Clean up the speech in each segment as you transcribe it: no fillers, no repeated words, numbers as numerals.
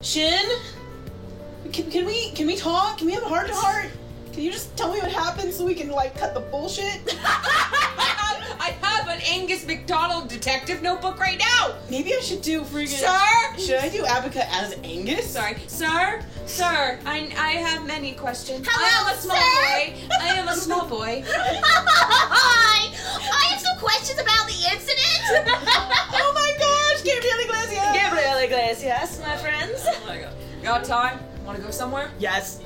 Shin? Can we talk? Can we have a heart-to-heart? Can you just tell me what happened so we can, like, cut the bullshit? I have an Angus MacDonald detective notebook right now! Maybe I should do freaking... Sir? Should I do Abaca as Angus? Sorry. Sir, I have many questions. Hello, I am a small sir? boy. I am a small boy. Hi! I have some questions about the incident! Oh my gosh, Gabriel Iglesias! Gabriel Iglesias, my friends. Oh my god. Got time? Wanna go somewhere? Yes.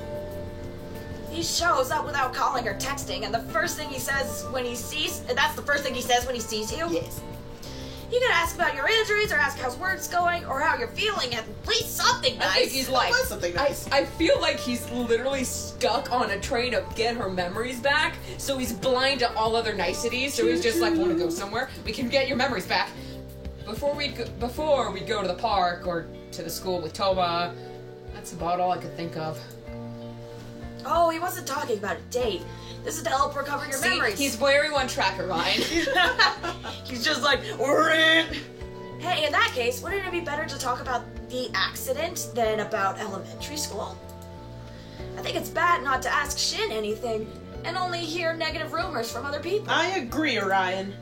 He shows up without calling or texting, and the first thing he says when he sees... That's the first thing he says when he sees you? Yes. You can ask about your injuries, or ask how's work's going, or how you're feeling, and please something nice. I think he's like... was something nice. I feel like he's literally stuck on a train of getting her memories back, so he's blind to all other niceties, so he's just like, wanna go somewhere? We can get your memories back. Before we go to the park, or to the school with Toma, that's about all I could think of. Oh, he wasn't talking about a date. This is to help recover your memories. He's very one tracker, Ryan. He's just like, hey, in that case, wouldn't it be better to talk about the accident than about elementary school? I think it's bad not to ask Shin anything and only hear negative rumors from other people. I agree, Orion.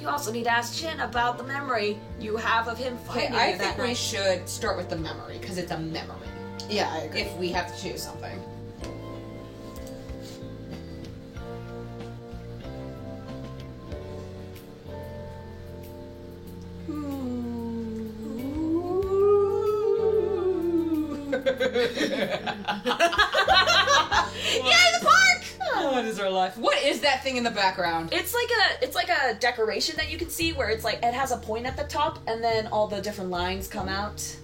You also need to ask Shin about the memory you have of him finding I you that think we night. should start with the memory, because it's a memory. Yeah, I agree. If we have to choose something. Yay, the park! What is our life? What is that thing in the background? It's like a decoration that you can see where it's like it has a point at the top and then all the different lines come out.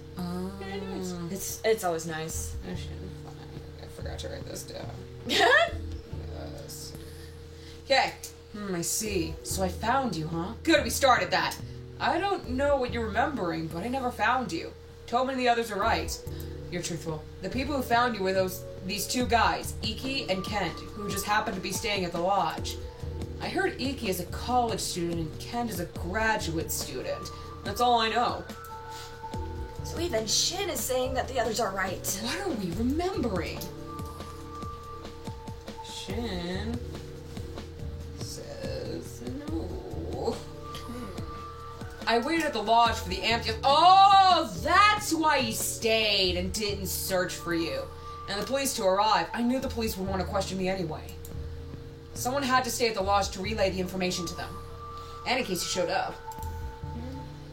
It's always nice. I forgot to write this down. Yes. Okay. I see. So I found you, huh? Good, we started that. I don't know what you're remembering, but I never found you. Tobin and the others are right. You're truthful. The people who found you were these two guys, Iki and Kent, who just happened to be staying at the lodge. I heard Iki is a college student and Kent is a graduate student. That's all I know. So even Shin is saying that the others are right. What are we remembering? Shin says no. I waited at the lodge for the ambulance. Oh, that's why he stayed and didn't search for you. And the police to arrive. I knew the police would want to question me anyway. Someone had to stay at the lodge to relay the information to them. And in case you showed up.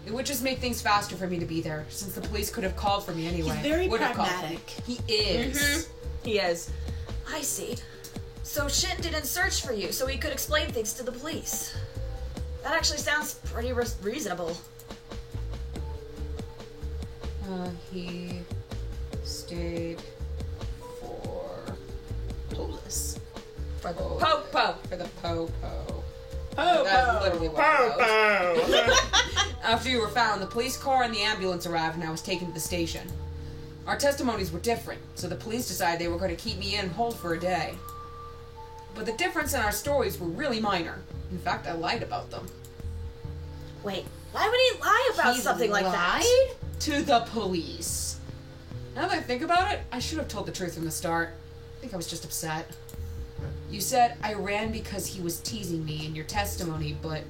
It would just make things faster for me to be there, since the police could have called for me anyway. He's very Would have called for pragmatic. me. He is. He is. I see. So Shin didn't search for you, so he could explain things to the police. That actually sounds pretty reasonable. He stayed for Polis. For the Po-po. For the po-po. Po-po. That's literally what I wrote. After you were found, the police car and the ambulance arrived and I was taken to the station. Our testimonies were different, so the police decided they were going to keep me in hold for a day. But the difference in our stories were really minor. In fact, I lied about them. Wait, why would he lie about something like that? Lied to the police. Now that I think about it, I should have told the truth from the start. I think I was just upset. You said I ran because he was teasing me in your testimony, but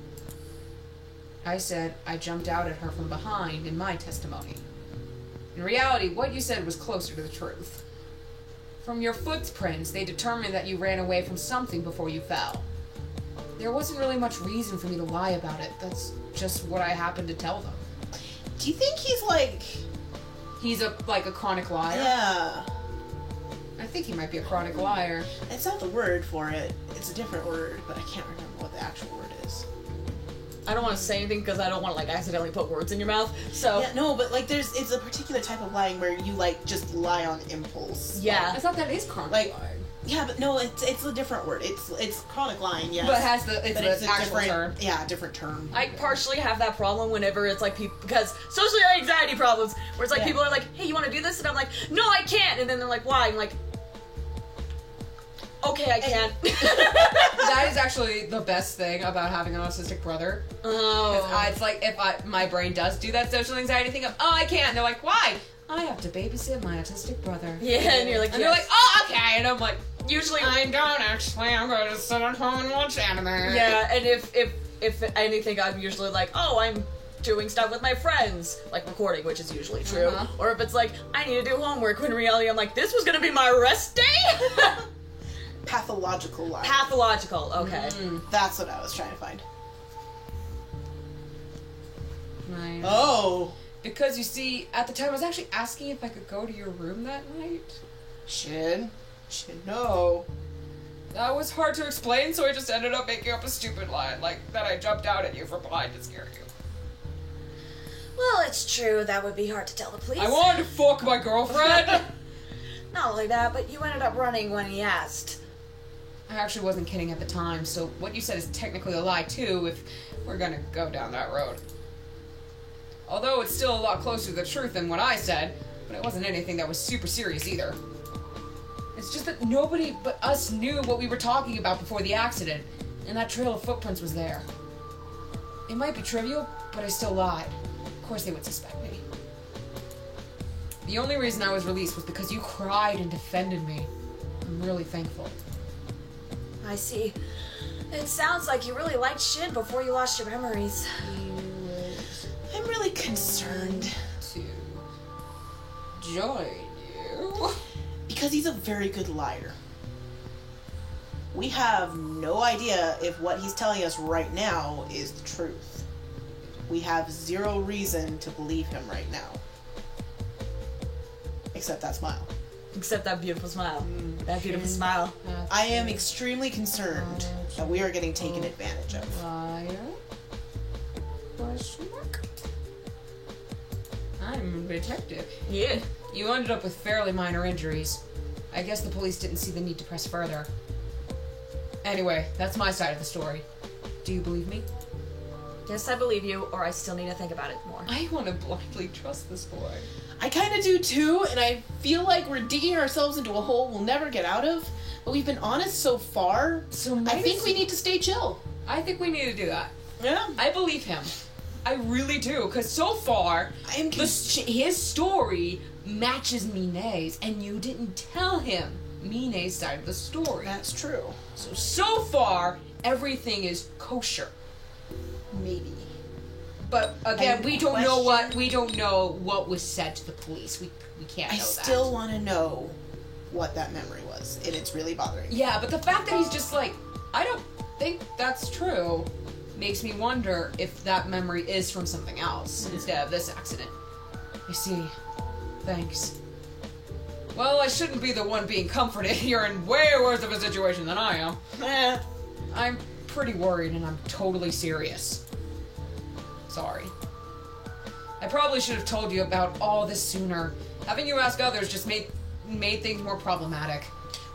I said I jumped out at her from behind in my testimony. In reality, what you said was closer to the truth. From your footprints, they determined that you ran away from something before you fell. There wasn't really much reason for me to lie about it. That's just what I happened to tell them. Do you think he's like... He's a chronic liar? Yeah. I think he might be a chronic liar. It's not the word for it. It's a different word, but I can't remember what the actual word is. I don't want to say anything because I don't want to accidentally put words in your mouth. So Yeah, no, but it's a particular type of lying where you just lie on impulse. yeah. I thought that is chronic Like- lying. Yeah, but no, it's a different word. It's chronic lying, yes. But it's a the actual different term. Yeah, a different term. I partially have that problem whenever it's people, because social anxiety problems, where it's Yeah. people are like, hey, you want to do this? And I'm like, no, I can't. And then they're like, why? I'm like, okay, I can't. That is actually the best thing about having an autistic brother. Oh. It's like if my brain does do that social anxiety thing of, oh, I can't. And they're like, why? I have to babysit my autistic brother. Yeah, and you're like, And they're like, oh, okay. And I'm like, usually, I don't actually. I'm going to sit at home and watch anime. yeah. And if anything, I'm usually like, oh, I'm doing stuff with my friends, like recording, which is usually true. Uh-huh. Or if it's like, I need to do homework, when in reality I'm like, this was gonna be my rest day? Pathological lie. Pathological, okay. That's what I was trying to find. Right. Oh. Because you see, at the time I was actually asking if I could go to your room that night. Shin, no. That was hard to explain, so I just ended up making up a stupid lie, like that I jumped out at you from behind to scare you. Well, it's true, that would be hard to tell the police. I wanted to fuck my girlfriend! Not only that, but you ended up running when he asked. I actually wasn't kidding at the time, so what you said is technically a lie too, if we're gonna go down that road. Although it's still a lot closer to the truth than what I said, but it wasn't anything that was super serious either. It's just that nobody but us knew what we were talking about before the accident, and that trail of footprints was there. It might be trivial, but I still lied. Of course they would suspect me. The only reason I was released was because you cried and defended me. I'm really thankful. I see. It sounds like you really liked Shin before you lost your memories. I'm really concerned. To join you. Because he's a very good liar. We have no idea if what he's telling us right now is the truth. We have zero reason to believe him right now. Except that smile. Except that beautiful smile. That beautiful smile. I am extremely concerned that we are getting taken advantage of. Liar? Question mark? I'm a detective. Yeah. You ended up with fairly minor injuries. I guess the police didn't see the need to press further. Anyway, that's my side of the story. Do you believe me? Yes, I believe you, or I still need to think about it more. I want to blindly trust this boy. I kind of do too, and I feel like we're digging ourselves into a hole we'll never get out of. But we've been honest so far. So I think we need to stay chill. I think we need to do that. Yeah. I believe him. I really do, because so far, I am his story matches Mine's, and you didn't tell him Mine's side of the story. That's true. So far, everything is kosher. Maybe. But again, I we don't know what was said to the police. We can't know I that. still want to know what that memory was, and it's really bothering me. Yeah, but the fact that he's just like, I don't think that's true, makes me wonder if that memory is from something else instead of this accident. I see. Thanks. Well, I shouldn't be the one being comforted. You're in way worse of a situation than I am. I'm pretty worried, and I'm totally serious. Sorry. I probably should have told you about all this sooner. Having you ask others just made things more problematic.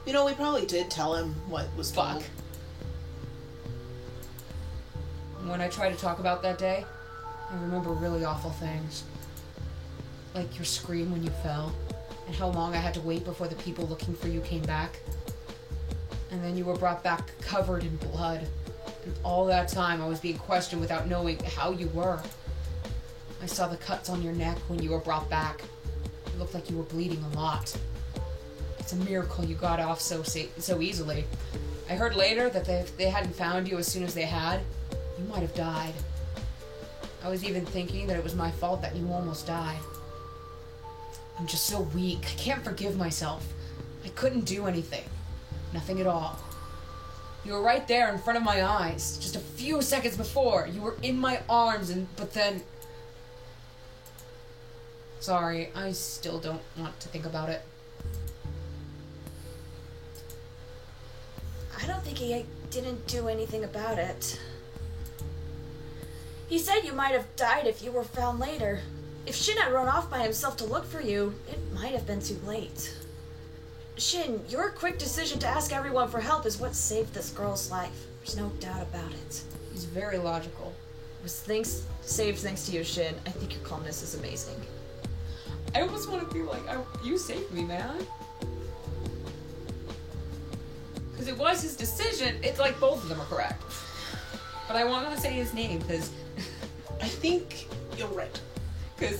You know, we probably did tell him what was Fuck. When I try to talk about that day, I remember really awful things. Like your scream when you fell, and how long I had to wait before the people looking for you came back. And then you were brought back covered in blood. And all that time I was being questioned without knowing how you were. I saw the cuts on your neck when you were brought back. It looked like you were bleeding a lot. It's a miracle you got off so easily. I heard later that if they hadn't found you as soon as they had, you might have died. I was even thinking that it was my fault that you almost died. I'm just so weak. I can't forgive myself. I couldn't do anything. Nothing at all. You were right there in front of my eyes. Just a few seconds before. You were in my arms, but then... Sorry, I still don't want to think about it. I don't think he didn't do anything about it. He said you might have died if you were found later. If Shin had run off by himself to look for you, it might have been too late. Shin, your quick decision to ask everyone for help is what saved this girl's life. There's no doubt about it. He's very logical. It was saved thanks to you, Shin. I think your calmness is amazing. I almost want to be like, you saved me, man. Because it was his decision. It's like both of them are correct. But I want to say his name, because... I think you're right. Because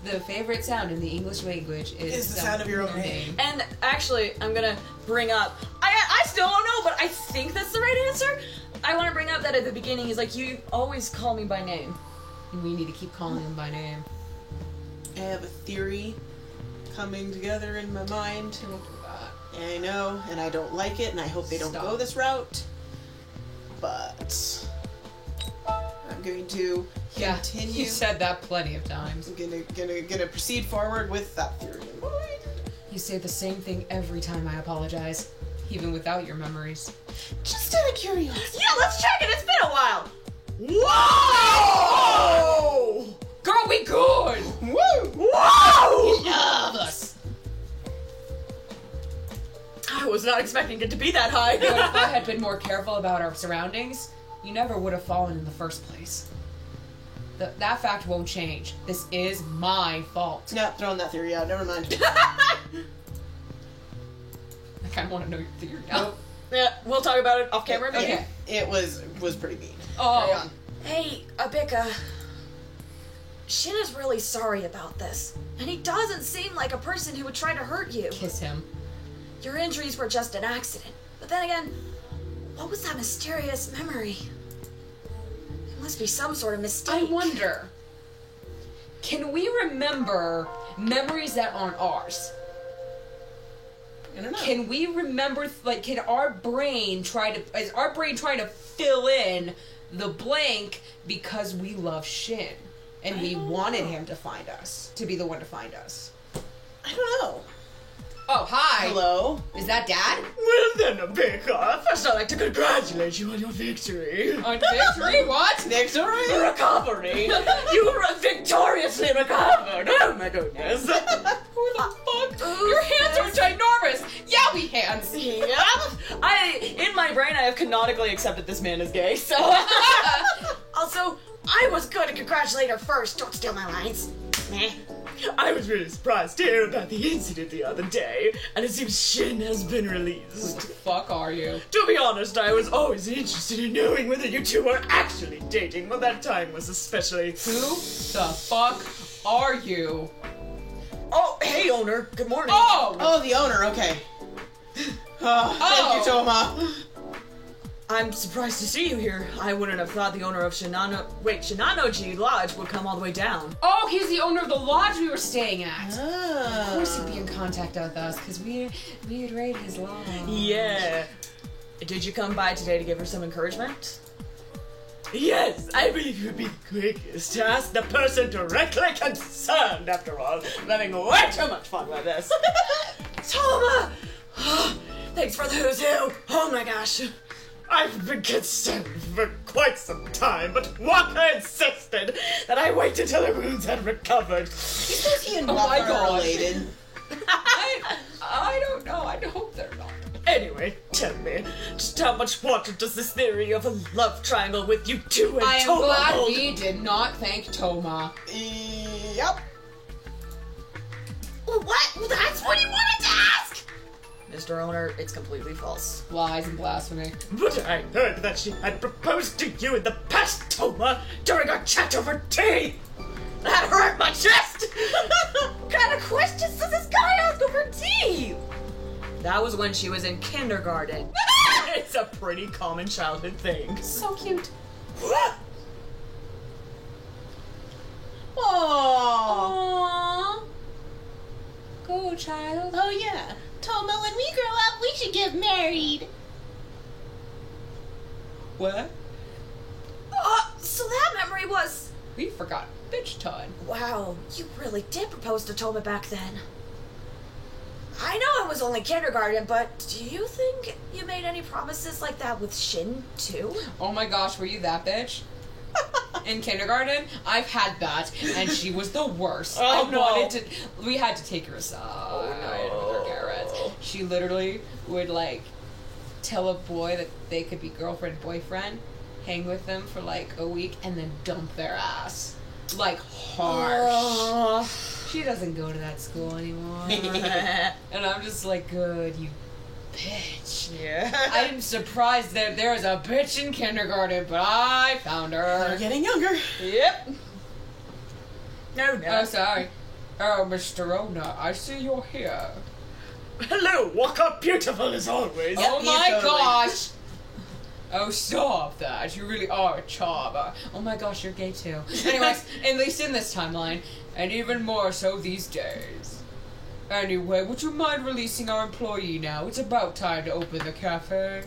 the favorite sound in the English language is the sound of your own name. And actually, I'm gonna bring up. I still don't know, but I think that's the right answer. I want to bring up that at the beginning, he's like, you always call me by name. We need to keep calling him by name. I have a theory coming together in my mind. Don't do that. And I know, and I don't like it, and I hope they don't Stop. go this route. But I'm going to continue. You said that plenty of times. I'm gonna proceed forward with that theory in mind. You say the same thing every time I apologize, even without your memories. Just out of curiosity. Yeah, let's check it. It's been a while. Whoa! Girl, we good! Woo! Whoa! Love us! I was not expecting it to be that high. But if I had been more careful about our surroundings, you never would have fallen in the first place. That fact won't change. This is my fault. No, throwing that theory out. Never mind. I kind of want to know your theory now. Yeah, we'll talk about it off camera. Maybe. Okay. It was pretty mean. Oh. Carry on. Hey, Abika. Shin is really sorry about this, and he doesn't seem like a person who would try to hurt you. Kiss him. Your injuries were just an accident. But then again, what was that mysterious memory? It must be some sort of mistake. I wonder, can we remember memories that aren't ours? I don't know. Can we remember, like, is our brain trying to fill in the blank because we love Shin and we wanted him to find us, to be the one to find us? I don't know. Oh, hi. Hello? Is that Dad? Well then, Abika, first I'd like to congratulate you on your victory. On victory? What? Victory? Recovery! You victoriously recovered! Oh my goodness! Who the fuck? Your hands are ginormous! Yowie hands! Yeah? In my brain, I have canonically accepted this man as gay, so... Also, I was going to congratulate her first. Don't steal my lines. Meh. I was really surprised to hear about the incident the other day, and it seems Shin has been Who released. the fuck are you? To be honest, I was always interested in knowing whether you two were actually dating, but that time was especially... Who the fuck are you? Oh, hey, owner. Good morning. Oh! Oh, the owner. Okay. Thank you, Toma. I'm surprised to see you here. I wouldn't have thought the owner of Shinanoji Lodge would come all the way down. Oh, he's the owner of the lodge we were staying at. Oh. Of course he'd be in contact with us, because we had raided his lodge. Yeah. Did you come by today to give her some encouragement? Yes, I believe you'd be the quickest to ask the person directly concerned, after all. I'm having way too much fun with this. Toma! Thanks for the who's who. Oh my gosh. I've been concerned for quite some time, but Waka insisted that I wait until her wounds had recovered. Is he and Oh Waka my God. related? I don't know. I hope they're not. Anyway, tell me, just how much water does this theory of a love triangle with you two and I am Toma glad hold? we did not thank Toma. Yep. What? That's what you wanted to ask? Mr. Owner, it's completely false. Lies and blasphemy. But I heard that she had proposed to you in the past, Toma, during our chat over tea! That hurt my chest! What kind of questions does this guy ask over tea? That was when she was in kindergarten. It's a pretty common childhood thing. So cute. Aww. Aww. Go, child. Oh yeah. Toma, when we grow up, we should get married. What? So that memory was... We forgot a bitch ton. Wow, you really did propose to Toma back then. I know it was only kindergarten, but do you think you made any promises like that with Shin, too? Oh my gosh, were you that bitch? In kindergarten, I've had that, and she was the worst. Oh, I no. wanted to. We had to take her aside. Oh, with her Garrett. She literally would like tell a boy that they could be girlfriend boyfriend, hang with them for like a week, and then dump their ass. Like harsh. She doesn't go to that school anymore. And I'm just like, good, you bitch. Yeah. I'm surprised that there was a bitch in kindergarten, but I found They're her. getting younger. Yep. No. Oh, sorry. Oh, Mr. Ona, I see you're here. Hello, Walker, beautiful as always. Yep, Oh he's my totally- gosh! Oh, stop that. You really are a charmer. Oh my gosh, you're gay too. Anyways, at least in this timeline, and even more so these days. Anyway, would you mind releasing our employee now? It's about time to open the cafe.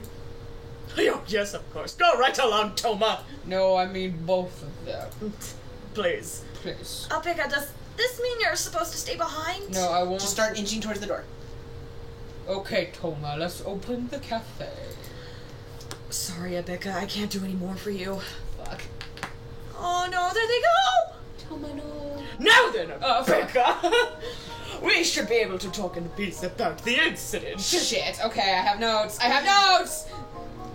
Oh, yes, of course. Go right along, Toma. No, I mean both of them. Please. Please. Alpica, does this mean you're supposed to stay behind? No, I won't. Just start inching towards the door. Okay, Toma, let's open the cafe. Sorry, Alpica, I can't do any more for you. Fuck. Oh no, there they go! Toma, no. Now then, Oh, fuck. Becca. We should be able to talk in peace about the incident. Shit, okay, I have notes. I have notes!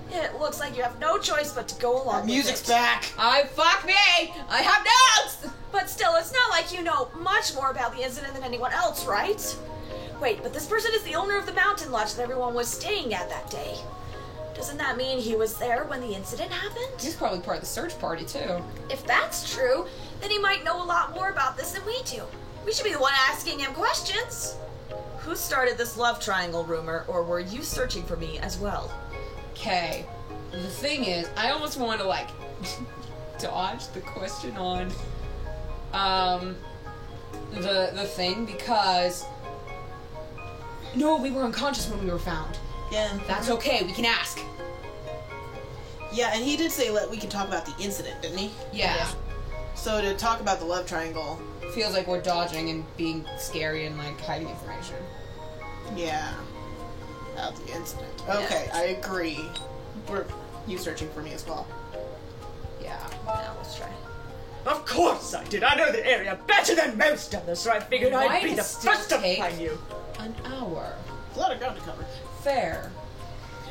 It looks like you have no choice but to go along Music's with it. back. Fuck me! I have notes! But still, it's not like you know much more about the incident than anyone else, right? Wait, but this person is the owner of the mountain lodge that everyone was staying at that day. Doesn't that mean he was there when the incident happened? He's probably part of the search party, too. If that's true, then he might know a lot more about this than we do. We should be the one asking him questions. Who started this love triangle rumor, or were you searching for me as well? Okay. The thing is, I almost want to, like, dodge the question on, the thing, because... No, we were unconscious when we were found. Yeah, That's okay, we can ask. Yeah, and he did say we can talk about the incident, didn't he? Yeah. So to talk about the love triangle, Feels like we're dodging and being scary and, like, hiding information. yeah, about the incident. Okay, I agree. Were you searching for me as well? Yeah. Now let's try. Of course I did. I know the area better than most others, so I figured Why I'd be does the it still first to take- find you. An hour. A lot of ground to cover. Fair.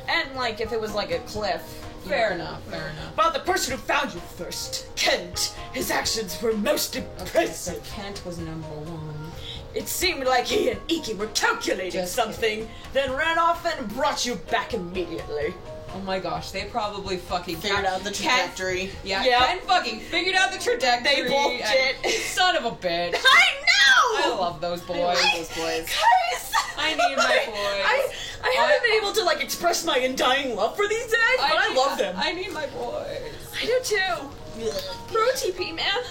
And like if it was like a cliff. Fair enough, fair enough. But the person who found you first, Kent, his actions were most Okay, so impressive. Kent was number one. It seemed like he and Iki were calculating Just something, then ran off and brought you back immediately. Oh my gosh, they probably fucking Figured out the Kent- trajectory. Yeah, Yeah. Ken fucking figured out the trajectory. They both and- did. Son of a bitch. I I know! love those boys. Those boys. Guys! I need my boys. I haven't been able to like express my undying love for these guys, but I love them. I need my boys. I do too. Bro TP, man.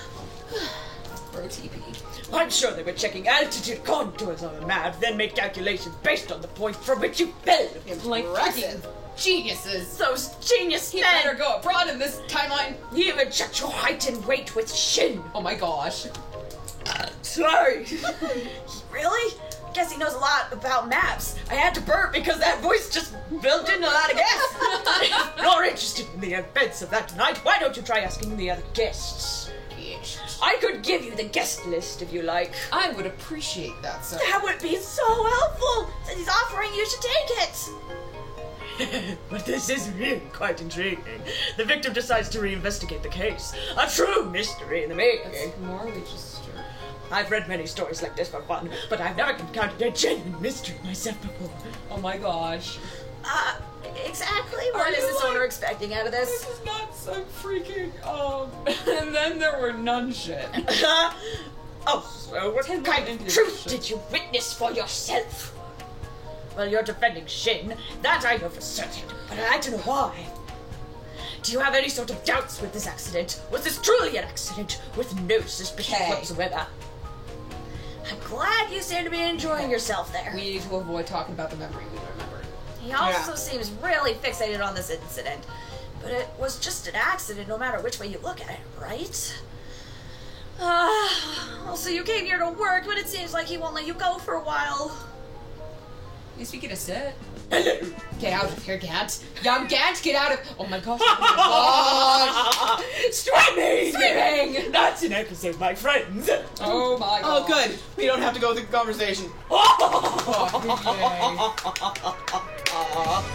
Bro TP. I'm sure they were checking altitude contours on a map, then made calculations based on the point from which you fell. Like Impressive. freaking geniuses. Those genius He men! better go abroad in this timeline. He even checked your height and weight with Shin. Oh my gosh. Sorry. Really? Guess he knows a lot about maps. I had to burp because that voice just built in a lot of gas. If you're interested in the events of that night, why don't you try asking the other guests? I could give you the guest list if you like. I would appreciate that, sir. That would be so helpful. Since he's offering, you should take it. But this is really quite intriguing. The victim decides to reinvestigate the case. A true mystery in the making. It's more registered. I've read many stories like this for fun, but I've never encountered a genuine mystery myself before. Oh my gosh. Exactly. Are What is you this like- owner expecting out of This this? is not so freaking, and then there were none shit. Oh, so what 10 kind minutes of into truth this did you witness for yourself? Well, you're defending Shin. That I know for certain, but I'd like to know why. Do you have any sort of doubts with this accident? Was this truly an accident with no suspicion Okay. whatsoever? I'm glad you seem to be enjoying yourself there. We need to avoid talking about the memory we remember. He also seems really fixated on this incident. But it was just an accident no matter which way you look at it, right? Also, you came here to work, but it seems like he won't let you go for a while. At least we get a sit. Hello. Get out of here, Gant. Young Gant, get out of. Oh my gosh. Oh my Swimming! Swimming! That's an episode, my friends. gosh. Oh my gosh. Oh, good. We don't have to go through the conversation. Oh, yay.